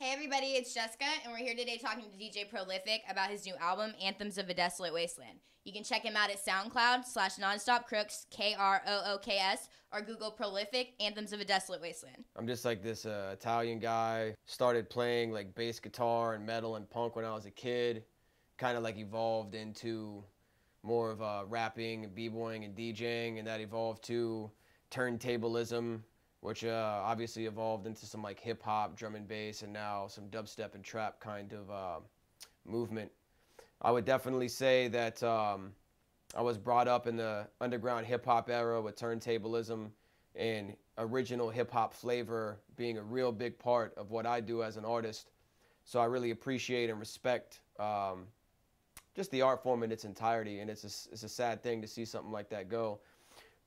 Hey everybody, it's Jessica, and we're here today talking to DJ Prolific about his new album, Anthems of a Desolate Wasteland. You can check him out at SoundCloud/NonstopCrooks, Krooks, or Google Prolific, Anthems of a Desolate Wasteland. I'm just like this Italian guy. Started playing like bass guitar and metal and punk when I was a kid. Kind of like evolved into more of rapping and b-boying and DJing, and that evolved to turntablism, which obviously evolved into some like hip hop, drum and bass, and now some dubstep and trap kind of movement. I would definitely say that I was brought up in the underground hip hop era with turntablism and original hip hop flavor being a real big part of what I do as an artist. So I really appreciate and respect just the art form in its entirety, and it's a sad thing to see something like that go.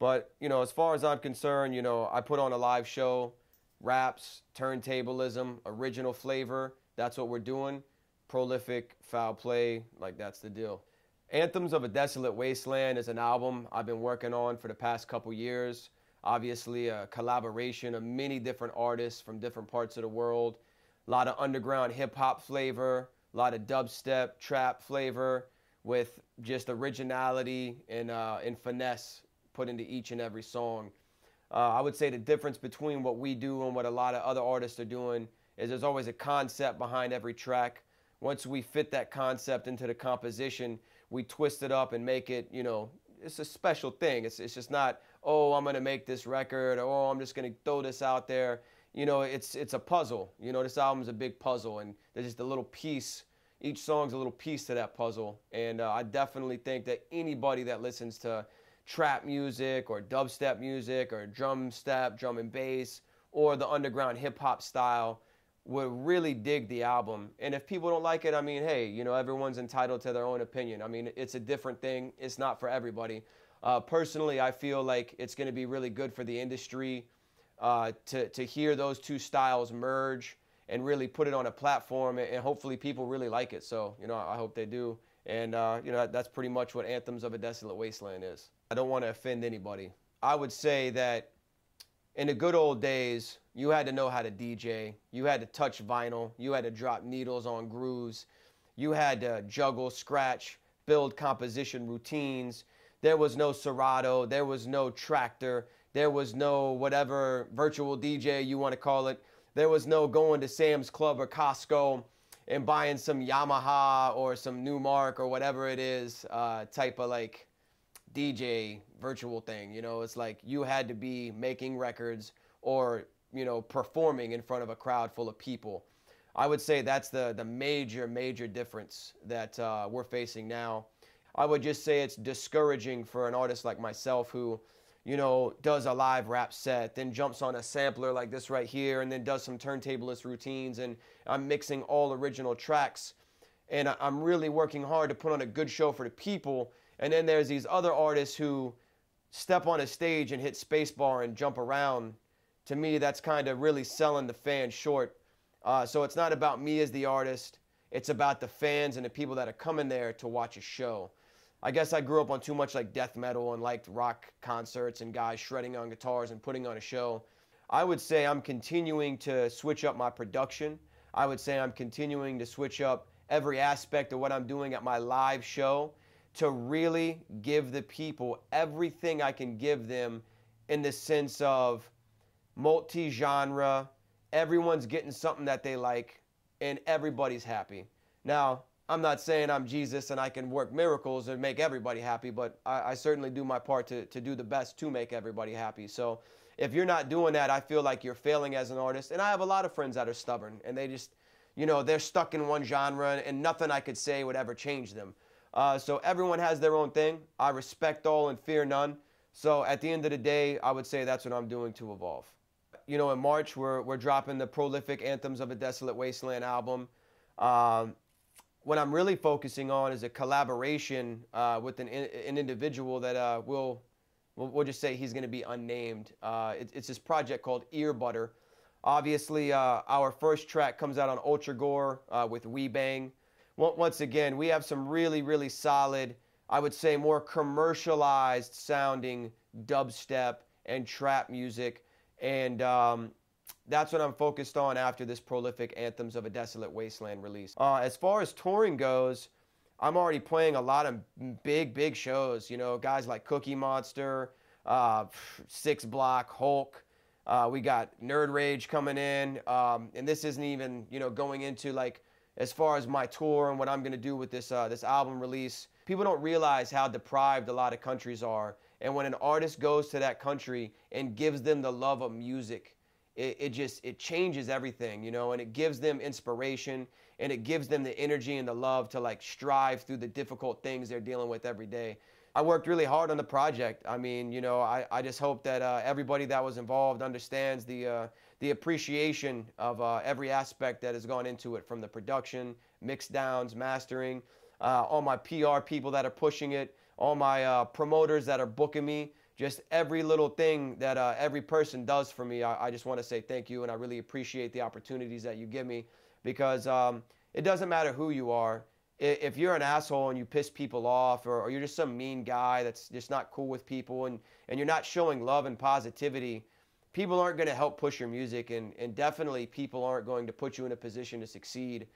But, you know, as far as I'm concerned, you know, I put on a live show, raps, turntablism, original flavor. That's what we're doing. Prolific, foul play, like that's the deal. Anthems of a Desolate Wasteland is an album I've been working on for the past couple years. Obviously a collaboration of many different artists from different parts of the world. A lot of underground hip hop flavor, a lot of dubstep, trap flavor with just originality and finesse put into each and every song. I would say the difference between what we do and what a lot of other artists are doing is there's always a concept behind every track. Once we fit that concept into the composition, we twist it up and make it, you know, it's a special thing. It's just not, oh, I'm going to make this record, or oh, I'm just going to throw this out there. You know, it's a puzzle. You know, this album's a big puzzle, and there's just a little piece. Each song's a little piece to that puzzle. And I definitely think that anybody that listens to trap music or dubstep music or drum step, drum and bass, or the underground hip hop style would really dig the album. And if people don't like it, I mean, hey, you know, everyone's entitled to their own opinion. I mean, it's a different thing. It's not for everybody. Personally, I feel like it's going to be really good for the industry to hear those two styles merge and really put it on a platform, and hopefully people really like it. So, you know, I hope they do. And, you know, that's pretty much what Anthems of a Desolate Wasteland is. I don't want to offend anybody. I would say that in the good old days, you had to know how to DJ. You had to touch vinyl. You had to drop needles on grooves. You had to juggle, scratch, build composition routines. There was no Serato. There was no Tractor. There was no whatever virtual DJ you want to call it. There was no going to Sam's Club or Costco and buying some Yamaha or some Newmark or whatever it is type of like DJ virtual thing. You know, it's like you had to be making records or, you know, performing in front of a crowd full of people. I would say that's the major difference that we're facing now. I would just say it's discouraging for an artist like myself who, you know, does a live rap set, then jumps on a sampler like this right here, and then does some turntablist routines, and I'm mixing all original tracks, and I'm really working hard to put on a good show for the people. And then there's these other artists who step on a stage and hit spacebar and jump around. To me, that's kind of really selling the fans short. So it's not about me as the artist. It's about the fans and the people that are coming there to watch a show. I guess I grew up on too much like death metal and liked rock concerts and guys shredding on guitars and putting on a show. I would say I'm continuing to switch up my production. I would say I'm continuing to switch up every aspect of what I'm doing at my live show to really give the people everything I can give them in the sense of multi-genre. Everyone's getting something that they like, and everybody's happy. Now, I'm not saying I'm Jesus and I can work miracles and make everybody happy, but I certainly do my part to do the best to make everybody happy. So if you're not doing that, I feel like you're failing as an artist. And I have a lot of friends that are stubborn, and they just, you know, they're stuck in one genre, and nothing I could say would ever change them. So everyone has their own thing. I respect all and fear none. So at the end of the day, I would say that's what I'm doing to evolve. You know, in March, we're dropping the Prolific Anthems of a Desolate Wasteland album. What I'm really focusing on is a collaboration with an individual that we'll just say he's going to be unnamed. It's this project called Ear Butter. Obviously, our first track comes out on Ultra Gore with We Bang. Once again, we have some really solid, I would say more commercialized sounding dubstep and trap music. And that's what I'm focused on after this prolific Anthems of a Desolate Wasteland release. As far as touring goes, I'm already playing a lot of big shows. You know, guys like Cookie Monster, Six Block, Hulk. We got Nerd Rage coming in, and this isn't even, you know, going into like as far as my tour and what I'm gonna do with this this album release. People don't realize how deprived a lot of countries are, and when an artist goes to that country and gives them the love of music, it changes everything, you know, and it gives them inspiration, and it gives them the energy and the love to like strive through the difficult things they're dealing with every day. I worked really hard on the project. I mean, you know, I just hope that everybody that was involved understands the appreciation of every aspect that has gone into it, from the production, mix downs, mastering, all my PR people that are pushing it, all my promoters that are booking me, just every little thing that every person does for me. I just want to say thank you, and I really appreciate the opportunities that you give me, because it doesn't matter who you are. If you're an asshole and you piss people off, or you're just some mean guy that's just not cool with people, and you're not showing love and positivity, people aren't going to help push your music, and definitely people aren't going to put you in a position to succeed.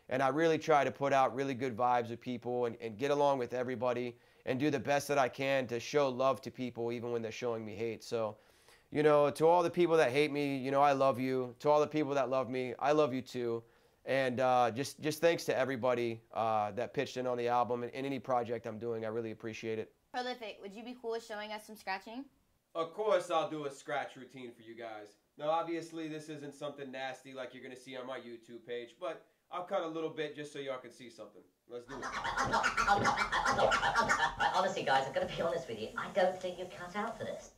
And I really try to put out really good vibes with people, and get along with everybody, and do the best that I can to show love to people even when they're showing me hate. So, you know, to all the people that hate me, you know, I love you. To all the people that love me, I love you too. And just thanks to everybody that pitched in on the album and any project I'm doing. I really appreciate it. Prolific, would you be cool with showing us some scratching? Of course I'll do a scratch routine for you guys. Now, obviously, this isn't something nasty like you're going to see on my YouTube page, but I'll cut a little bit just so y'all can see something. Let's do it. Honestly, guys, I'm going to be honest with you. I don't think you're cut out for this.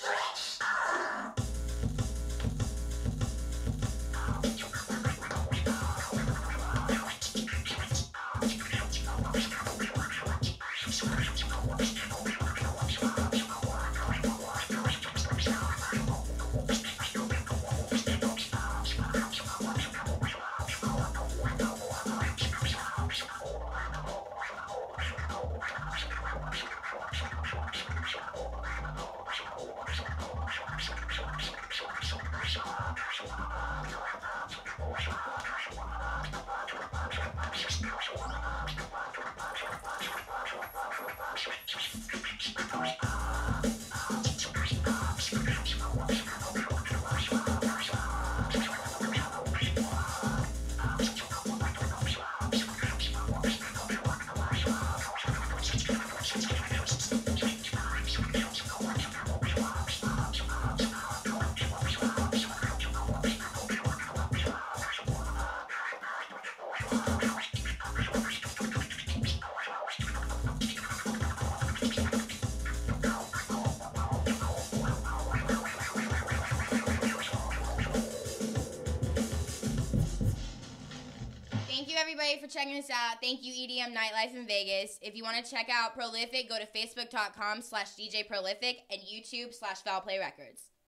Thank you, everybody, for checking us out. Thank you, EDM Nightlife in Vegas. If you want to check out Prolific, go to facebook.com/DJ Prolific and YouTube/Foul Play Records.